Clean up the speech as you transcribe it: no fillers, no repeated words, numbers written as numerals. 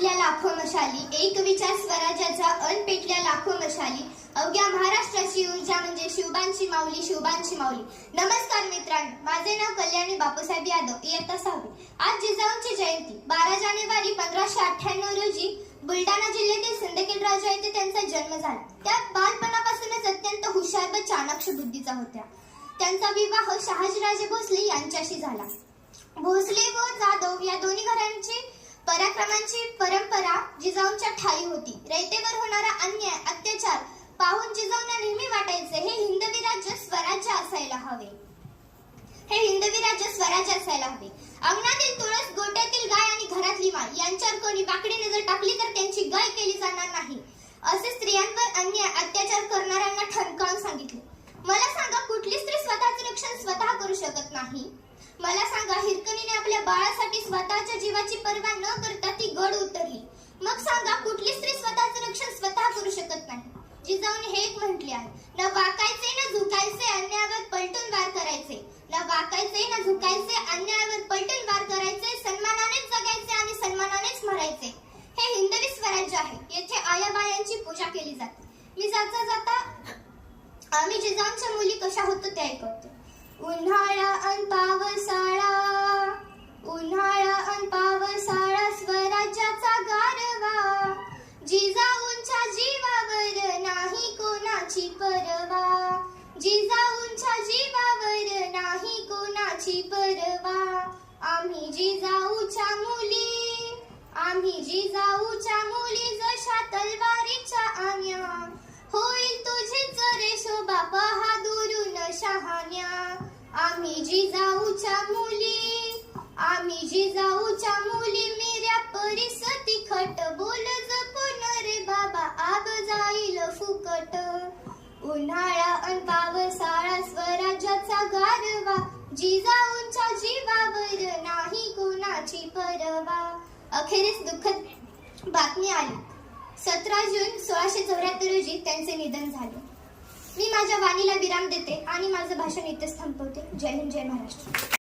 पेटल्या लाखो मशाली, एक विचार स्वराज्याचा अन पेटल्या लाखो मशाली, अवघ्या महाराष्ट्राची ऊर्जा म्हणजे शिवबांची माऊली, शिवबांची माऊली. नमस्कार मित्रांनो, माझे नाव कल्याणी बापूसाहेब यादव, इयत्ता 6वी. आज जिजाऊंची जयंती 12 जानेवारी 1598 रोजी बुलढाणा जिल्ह्यातील सिंदखेडराजा येथे त्यांचा जन्म झाला. त्या बालपणापासूनच अत्यंत हुशार व चाणाक्ष बुद्धीचा होत्या. त्यांचा विवाह शहाजीराजे भोसले यांच्याशी झाला. भोसले व जाधव या दोन्ही घरांची पराक्रमांची परंपरा जिजाऊंच्या ठायी होती. रयतेवर होणारा अन्याय अत्याचार पाहून जिजाऊंना नेहमी वाटायचे हे हिंदवी राज्य स्वराज्य असायला हवे. अंगणातील तुळस, गोट्यातील गाय आणि घरातली माय यांच्यावर कोणी वाकडी नजर टाकली तर त्यांची गाय केली जाणार नाही, असे स्त्रियांवर अन्याय अत्याचार करणाऱ्यांना ठणकावून सांगितले. मला सांगा, कुठली स्त्री स्वतःचे रक्षण स्वतः करू शकत नाही? मला सांगा, हिरकणीने आपल्या बाळासाठी स्वतःच्या जीवाची पर्वा न करता ती गड उतरली. मग सांगा, कुठली स्त्री स्वतःचे रक्षण स्वतः करू शकत नाही? जिजाऊने हे एक म्हटले आहे, न वाकायचे न झुकायचे, अन्यायावर पलटून वार करायचे. न वाकायचे न झुकायचे, अन्यायावर पलटून वार करायचे, सन्मानानेच जगायचे आणि सन्मानानेच मरायचे. हे हिंदवी स्वराज्य आहे. येथे आयाबायांची पूजा केली जाते. मी जाता जाता आम्ही जिजाऊंच्या मुली कशा होतो ते ऐकवते. उन्हाळा अन पावसाळा, उन्हाळा अन पावसाळा, स्वराज्याचा गारवा, जिजाऊंच्या जीवावर नाही कोणाची परवा, जिजाऊंच्या जीवावर नाही कोणाची परवा. आम्ही जिजाऊच्या मुली, आम्ही जिजाऊच्या मुली, जशा तलवारीच्या आण्या, होईल तुझीच रे शोभा पहा दुरून शहाण्या. आम्ही जिजाऊच्या मुली, आम्ही जिजाऊच्या मुली, मिऱ्या परिस तिखट, बोल जपून रे बाबा आब जाईल फुकट. उन्हाळा अन पावसाळा, स्वराज्याचा गारवा, जिजाऊंच्या जीवावर नाही कोणाची परवा. अखेरीस दुःखद बातमी आली. 17 जून 1674 रोजी त्यांचे निधन झाले. मी माझ्या वाणीला विराम देते आणि माझं भाषण इथेच थांबवते. जय हिंद, जय महाराष्ट्र.